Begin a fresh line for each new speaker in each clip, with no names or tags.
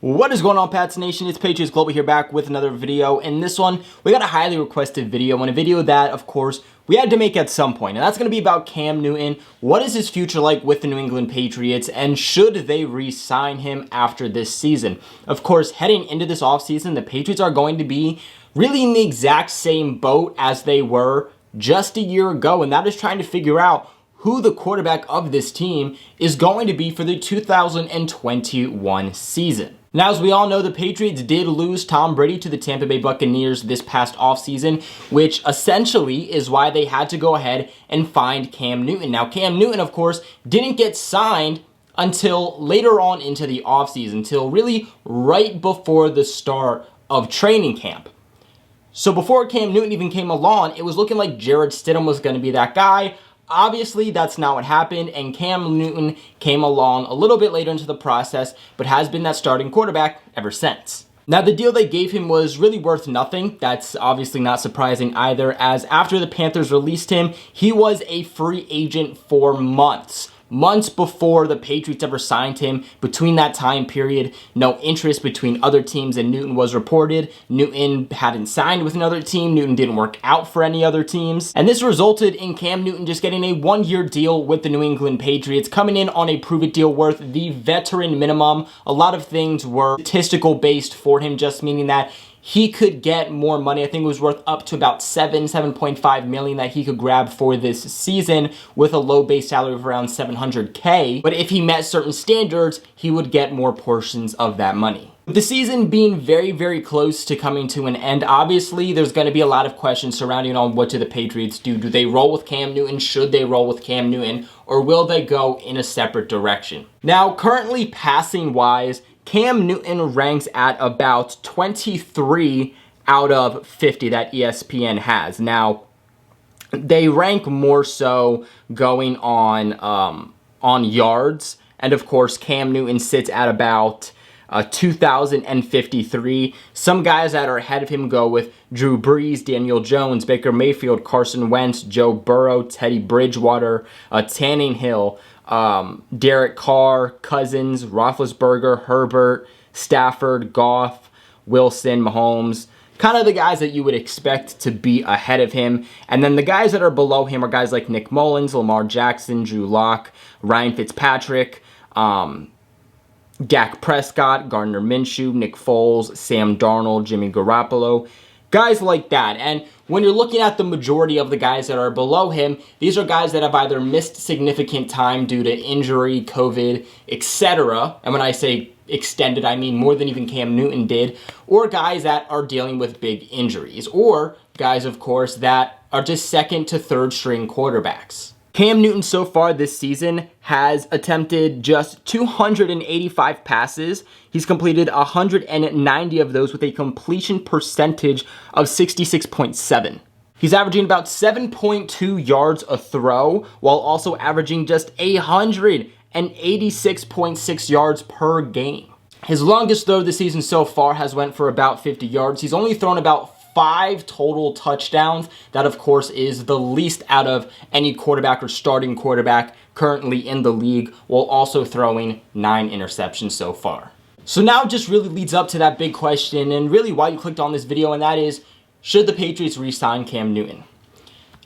What is going on, Pats Nation? It's Patriots Global here, back with another video. In this one, we got a highly requested video, and a video that, of course, we had to make at some point. And that's going to be about Cam Newton. What is his future like with the New England Patriots, and should they re-sign him after this season? Of course, heading into this offseason, the Patriots are going to be really in the exact same boat as they were just a year ago, and that is trying to figure out who the quarterback of this team is going to be for the 2021 season. Now, as we all know, the Patriots did lose Tom Brady to the Tampa Bay Buccaneers this past offseason, which essentially is why they had to go ahead and find Cam Newton. Now, Cam Newton, of course, didn't get signed until later on into the offseason, until really right before the start of training camp. So before Cam Newton even came along, it was looking like Jarrett Stidham was going to be that guy. Obviously, that's not what happened, and Cam Newton came along a little bit later into the process, but has been that starting quarterback ever since. Now, the deal they gave him was really worth nothing. That's obviously not surprising either, as after the Panthers released him, he was a free agent for months before the Patriots ever signed him. Between that time period, no interest between other teams and Newton was reported. Newton hadn't signed with another team. Newton didn't work out for any other teams. And this resulted in Cam Newton just getting a one-year deal with the New England Patriots, coming in on a prove-it deal worth the veteran minimum. A lot of things were statistical based for him, just meaning that he could get more money. I think it was worth up to about $7.5 million that he could grab for this season, with a low base salary of around $700K. But if he met certain standards, he would get more portions of that money. With the season being very, very close to coming to an end, obviously there's going to be a lot of questions surrounding on what do the Patriots do. Do they roll with Cam Newton? Should they roll with Cam Newton? Or will they go in a separate direction? Now, currently passing-wise, Cam Newton ranks at about 23 out of 50 that ESPN has. Now, they rank more so going on yards, and of course, Cam Newton sits at about 2,053. Some guys that are ahead of him go with Drew Brees, Daniel Jones, Baker Mayfield, Carson Wentz, Joe Burrow, Teddy Bridgewater, Tannehill, Derek Carr, Cousins, Roethlisberger, Herbert, Stafford, Goff, Wilson, Mahomes. Kind of the guys that you would expect to be ahead of him. And then the guys that are below him are guys like Nick Mullins, Lamar Jackson, Drew Lock, Ryan Fitzpatrick, Dak Prescott, Gardner Minshew, Nick Foles, Sam Darnold, Jimmy Garoppolo, guys like that. And when you're looking at the majority of the guys that are below him, these are guys that have either missed significant time due to injury, COVID, etc. And when I say extended, I mean more than even Cam Newton did, or guys that are dealing with big injuries, or guys, of course, that are just second to third string quarterbacks. Cam Newton so far this season has attempted just 285 passes. He's completed 190 of those with a completion percentage of 66.7. He's averaging about 7.2 yards a throw, while also averaging just 186.6 yards per game. His longest throw this season so far has went for about 50 yards. He's only thrown about 5 total touchdowns. That, of course, is the least out of any quarterback or starting quarterback currently in the league, while also throwing 9 interceptions so far. So now it just really leads up to that big question, and really why you clicked on this video, and that is, should the Patriots re-sign Cam Newton?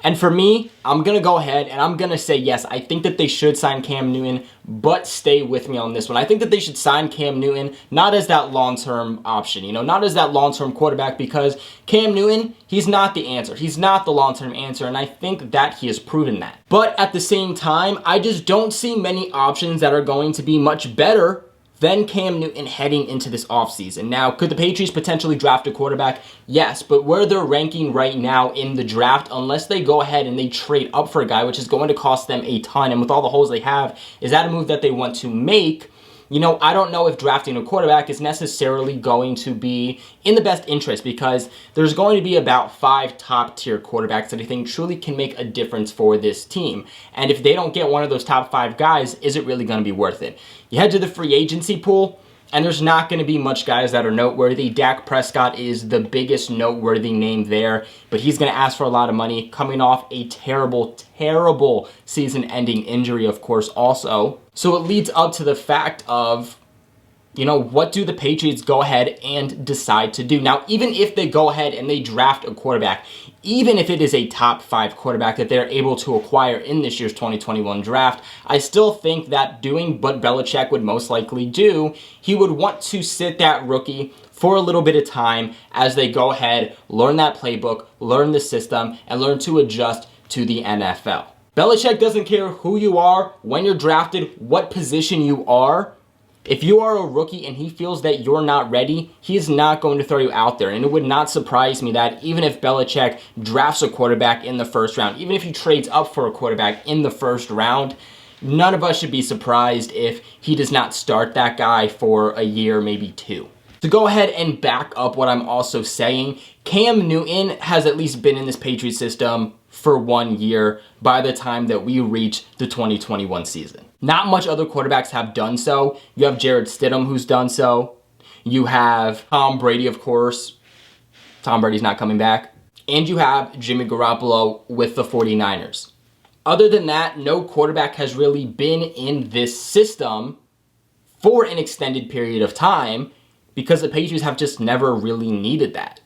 And for me, I'm going to go ahead and I'm going to say yes. I think that they should sign Cam Newton, but stay with me on this one. I think that they should sign Cam Newton, not as that long-term option, not as that long-term quarterback, because Cam Newton, he's not the answer. He's not the long-term answer, and I think that he has proven that. But at the same time, I just don't see many options that are going to be much better than Cam Newton heading into this offseason. Now, could the Patriots potentially draft a quarterback? Yes, but where they're ranking right now in the draft, unless they go ahead and they trade up for a guy, which is going to cost them a ton, and with all the holes they have, is that a move that they want to make? I don't know if drafting a quarterback is necessarily going to be in the best interest, because there's going to be about 5 top-tier quarterbacks that I think truly can make a difference for this team. And if they don't get one of those top 5 guys, is it really going to be worth it? You head to the free agency pool, and there's not going to be much guys that are noteworthy. Dak Prescott is the biggest noteworthy name there, but he's going to ask for a lot of money, coming off a terrible, terrible season-ending injury, of course, also. So it leads up to the fact of what do the Patriots go ahead and decide to do? Now, even if they go ahead and they draft a quarterback, even if it is a top 5 quarterback that they're able to acquire in this year's 2021 draft, I still think that doing what Belichick would most likely do, he would want to sit that rookie for a little bit of time as they go ahead, learn that playbook, learn the system, and learn to adjust to the NFL. Belichick doesn't care who you are, when you're drafted, what position you are. If you are a rookie and he feels that you're not ready, he is not going to throw you out there. And it would not surprise me that even if Belichick drafts a quarterback in the first round, even if he trades up for a quarterback in the first round, none of us should be surprised if he does not start that guy for a year, maybe 2. To go ahead and back up what I'm also saying, Cam Newton has at least been in this Patriots system for 1 year by the time that we reach the 2021 season. Not much other quarterbacks have done so. You have Jared Stidham who's done so. You have Tom Brady, of course. Tom Brady's not coming back. And you have Jimmy Garoppolo with the 49ers. Other than that, no quarterback has really been in this system for an extended period of time because the Patriots have just never really needed that.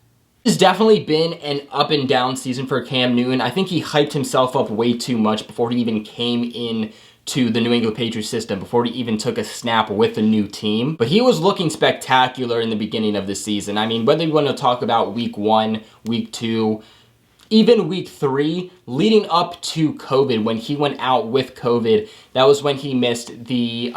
It's definitely been an up and down season for Cam Newton. I think he hyped himself up way too much before he even came in to the New England Patriots system, before he even took a snap with a new team. But he was looking spectacular in the beginning of the season. I mean, whether you want to talk about week 1, week 2, even week 3, leading up to COVID, when he went out with COVID, that was when he missed the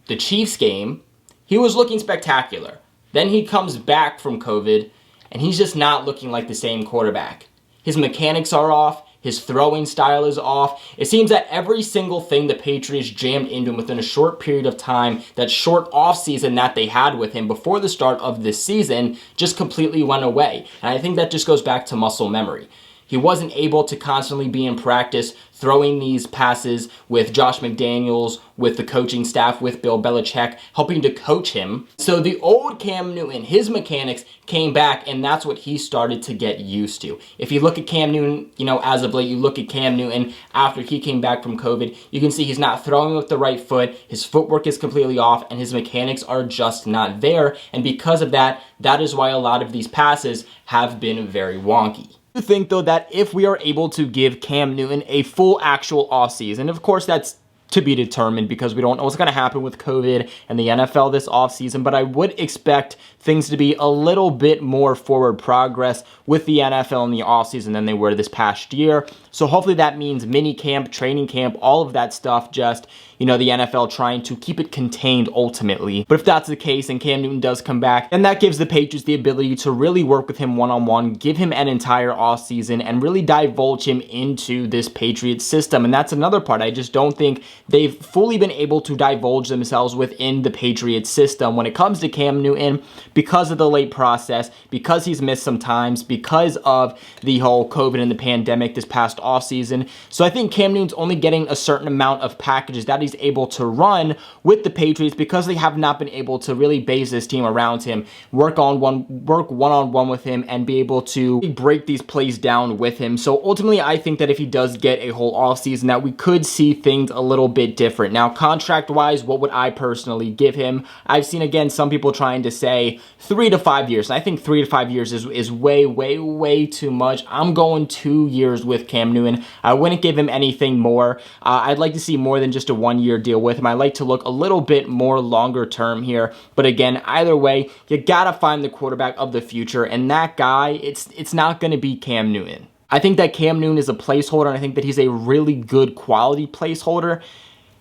Chiefs game. He was looking spectacular. Then he comes back from COVID, and he's just not looking like the same quarterback. His mechanics are off. His throwing style is off. It seems that every single thing the Patriots jammed into him within a short period of time, that short offseason that they had with him before the start of this season, just completely went away. And I think that just goes back to muscle memory. He wasn't able to constantly be in practice throwing these passes with Josh McDaniels, with the coaching staff, with Bill Belichick, helping to coach him. So the old Cam Newton, his mechanics came back, and that's what he started to get used to. If you look at Cam Newton, as of late, you look at Cam Newton after he came back from COVID, you can see he's not throwing with the right foot, his footwork is completely off, and his mechanics are just not there. And because of that, that is why a lot of these passes have been very wonky. I think, though, that if we are able to give Cam Newton a full actual offseason, of course that's to be determined because we don't know what's going to happen with COVID and the NFL this offseason, but I would expect things to be a little bit more forward progress with the NFL in the offseason than they were this past year. So hopefully that means mini camp, training camp, all of that stuff, just, the NFL trying to keep it contained ultimately. But if that's the case and Cam Newton does come back, then that gives the Patriots the ability to really work with him one-on-one, give him an entire offseason, and really divulge him into this Patriots system. And that's another part. I just don't think they've fully been able to divulge themselves within the Patriots system when it comes to Cam Newton because of the late process, because he's missed some times, because of the whole COVID and the pandemic this past offseason. So I think Cam Newton's only getting a certain amount of packages that he's able to run with the Patriots because they have not been able to really base this team around him, work one-on-one with him, and be able to break these plays down with him. So ultimately, I think that if he does get a whole offseason, that we could see things a little bit different. Now, contract-wise, what would I personally give him? I've seen, again, some people trying to say 3 to 5 years, and I think 3 to 5 years is way, way, way too much. I'm going 2 years with Cam Newton. I wouldn't give him anything more. I'd like to see more than just a 1-year deal with him. I like to look a little bit more longer term here. But again, either way, you gotta find the quarterback of the future, and that guy, it's not gonna be Cam Newton. I think that Cam Newton is a placeholder, and I think that he's a really good quality placeholder.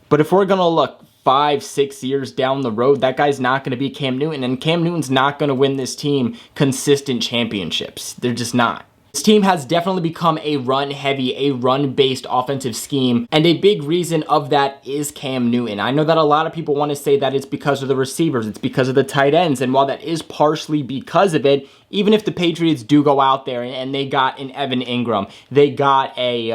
But if we're gonna look 5-6 years down the road, that guy's not gonna be Cam Newton, and Cam Newton's not gonna win this team consistent championships. They're just not. This team has definitely become a run-heavy, a run-based offensive scheme, and a big reason of that is Cam Newton. I know that a lot of people want to say that it's because of the receivers, it's because of the tight ends, and while that is partially because of it, even if the Patriots do go out there and they got an Evan Ingram, they got a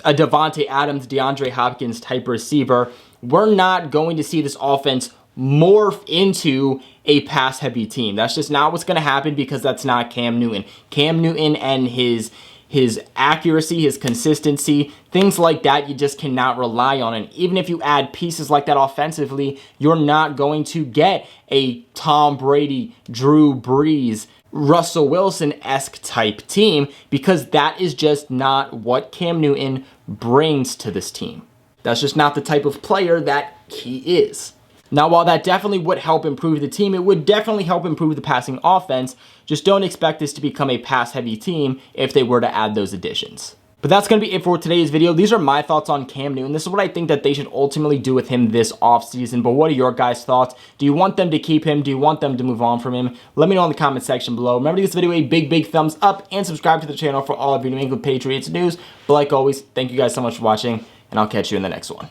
Devontae Adams, DeAndre Hopkins type receiver, we're not going to see this offense morph into a pass-heavy team. That's just not what's going to happen because that's not Cam Newton. Cam Newton and his his accuracy, his consistency, things like that you just cannot rely on. And even if you add pieces like that offensively, you're not going to get a Tom Brady, Drew Brees, Russell Wilson-esque type team, because that is just not what Cam Newton brings to this team. That's just not the type of player that he is. Now, while that definitely would help improve the team, it would definitely help improve the passing offense. Just don't expect this to become a pass-heavy team if they were to add those additions. But that's going to be it for today's video. These are my thoughts on Cam Newton. This is what I think that they should ultimately do with him this offseason. But what are your guys' thoughts? Do you want them to keep him? Do you want them to move on from him? Let me know in the comment section below. Remember to give this video a big thumbs up and subscribe to the channel for all of your New England Patriots news. But like always, thank you guys so much for watching, and I'll catch you in the next one.